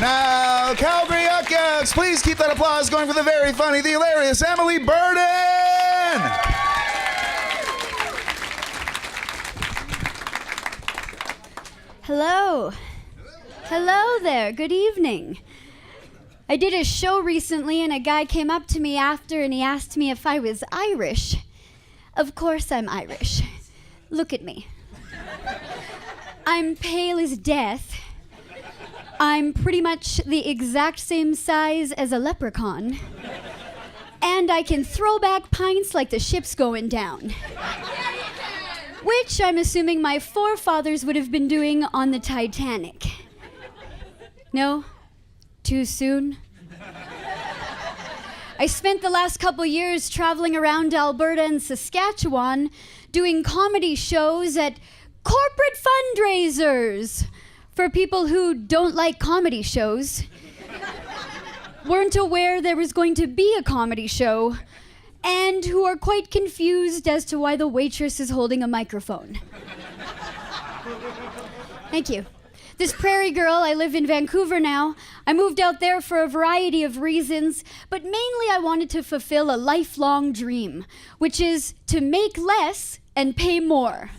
Now, Calgary Yuk Yuks, please keep that applause going for the very funny, the hilarious Emily Burden! Hello. Hello there. Good evening. I did a show recently and a guy came up to me after and he asked me if I was Irish. Of course I'm Irish. Look at me. I'm pale as death. I'm pretty much the exact same size as a leprechaun. And I can throw back pints like the ship's going down. Which I'm assuming my forefathers would have been doing on the Titanic. No? Too soon? I spent the last couple years traveling around Alberta and Saskatchewan doing comedy shows at corporate fundraisers for people who don't like comedy shows, weren't aware there was going to be a comedy show, and who are quite confused as to why the waitress is holding a microphone. Thank you. This prairie girl, I live in Vancouver now. I moved out there for a variety of reasons, but mainly I wanted to fulfill a lifelong dream, which is to make less and pay more.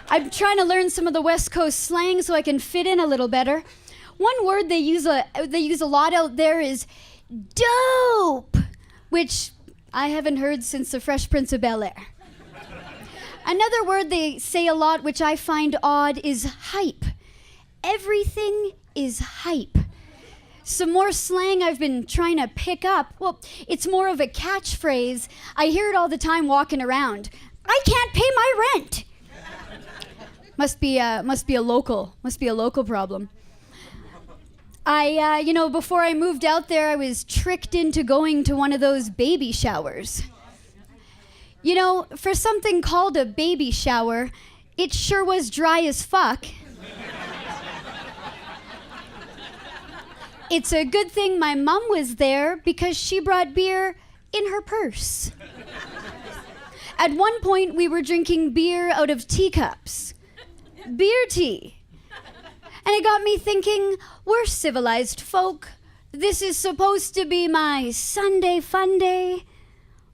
I'm trying to learn some of the West Coast slang so I can fit in a little better. One word they use a lot out there is dope, which I haven't heard since the Fresh Prince of Bel-Air. Another word they say a lot, which I find odd, is hype. Everything is hype. Some more slang I've been trying to pick up. Well, it's more of a catchphrase. I hear it all the time walking around. I can't pay my rent. Must be a local problem. Before I moved out there, I was tricked into going to one of those baby showers. You know, for something called a baby shower, it sure was dry as fuck. It's a good thing my mom was there because she brought beer in her purse. At one point, we were drinking beer out of teacups. Beer tea. And it got me thinking, we're civilized folk. This is supposed to be my Sunday fun day.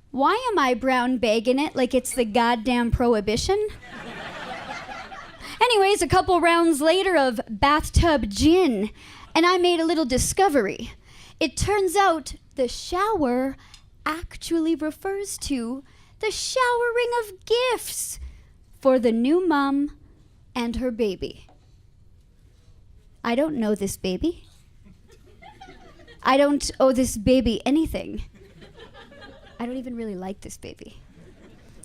Why am I brown bagging it like it's the goddamn prohibition? Anyways, a couple rounds later of bathtub gin, and I made a little discovery. It turns out the shower actually refers to the showering of gifts for the new mom and her baby. I don't know this baby. I don't owe this baby anything. I don't even really like this baby.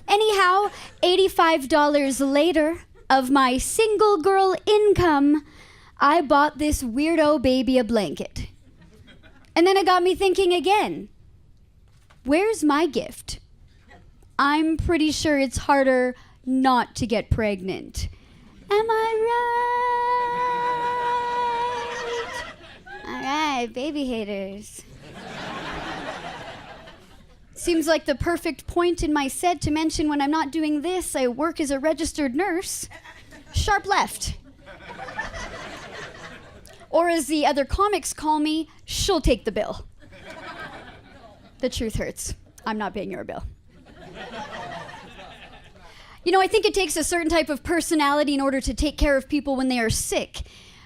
Anyhow, $85 later, of my single girl income, I bought this weirdo baby a blanket. And then it got me thinking again, where's my gift? I'm pretty sure it's harder not to get pregnant. Am I right? All right, baby haters. Seems like the perfect point in my set to mention when I'm not doing this, I work as a registered nurse. Sharp left. Or as the other comics call me, she'll take the bill. The truth hurts. I'm not paying your bill. You know, I think it takes a certain type of personality in order to take care of people when they are sick.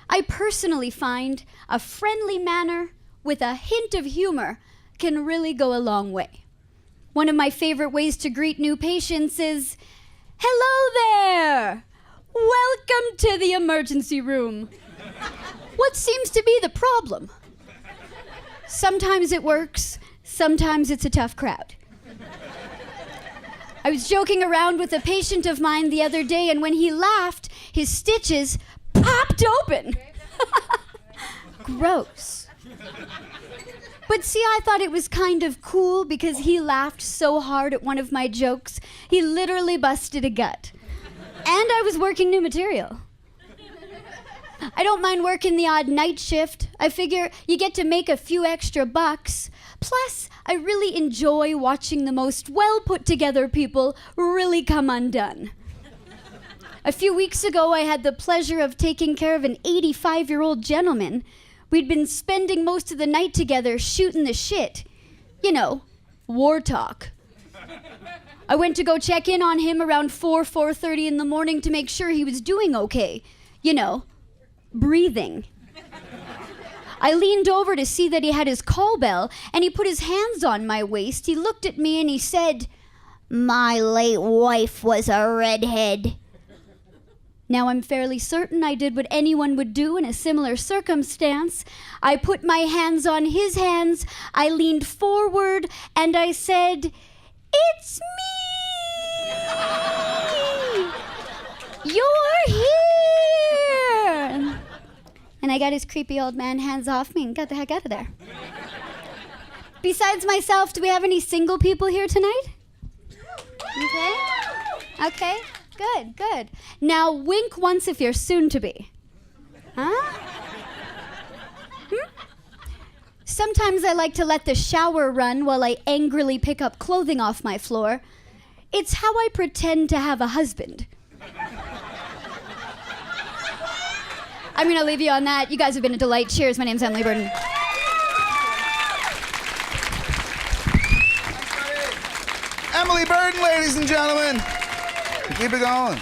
I personally find a friendly manner with a hint of humor can really go a long way. One of my favorite ways to greet new patients is, "Hello there! Welcome to the emergency room. What seems to be the problem?" Sometimes it works, sometimes it's a tough crowd. I was joking around with a patient of mine the other day, and when he laughed, his stitches popped open. Gross. But see, I thought it was kind of cool because he laughed so hard at one of my jokes, he literally busted a gut. And I was working new material. I don't mind working the odd night shift. I figure you get to make a few extra bucks. Plus, I really enjoy watching the most well-put-together people really come undone. A few weeks ago, I had the pleasure of taking care of an 85-year-old gentleman. We'd been spending most of the night together shooting the shit. You know, war talk. I went to go check in on him around 4:30 in the morning to make sure he was doing okay. You know, breathing. I leaned over to see that he had his call bell, and he put his hands on my waist. He looked at me and he said, "My late wife was a redhead." Now, I'm fairly certain I did what anyone would do in a similar circumstance. I put my hands on his hands, I leaned forward, and I said, "It's me! You're here!" And I got his creepy old man hands off me and got the heck out of there. Besides myself, do we have any single people here tonight? Okay. Good. Now wink once if you're soon to be. Huh? Sometimes I like to let the shower run while I angrily pick up clothing off my floor. It's how I pretend to have a husband. I'm gonna leave you on that. You guys have been a delight. Cheers. My name's Emily Burden. Emily Burden, ladies and gentlemen. Keep it going.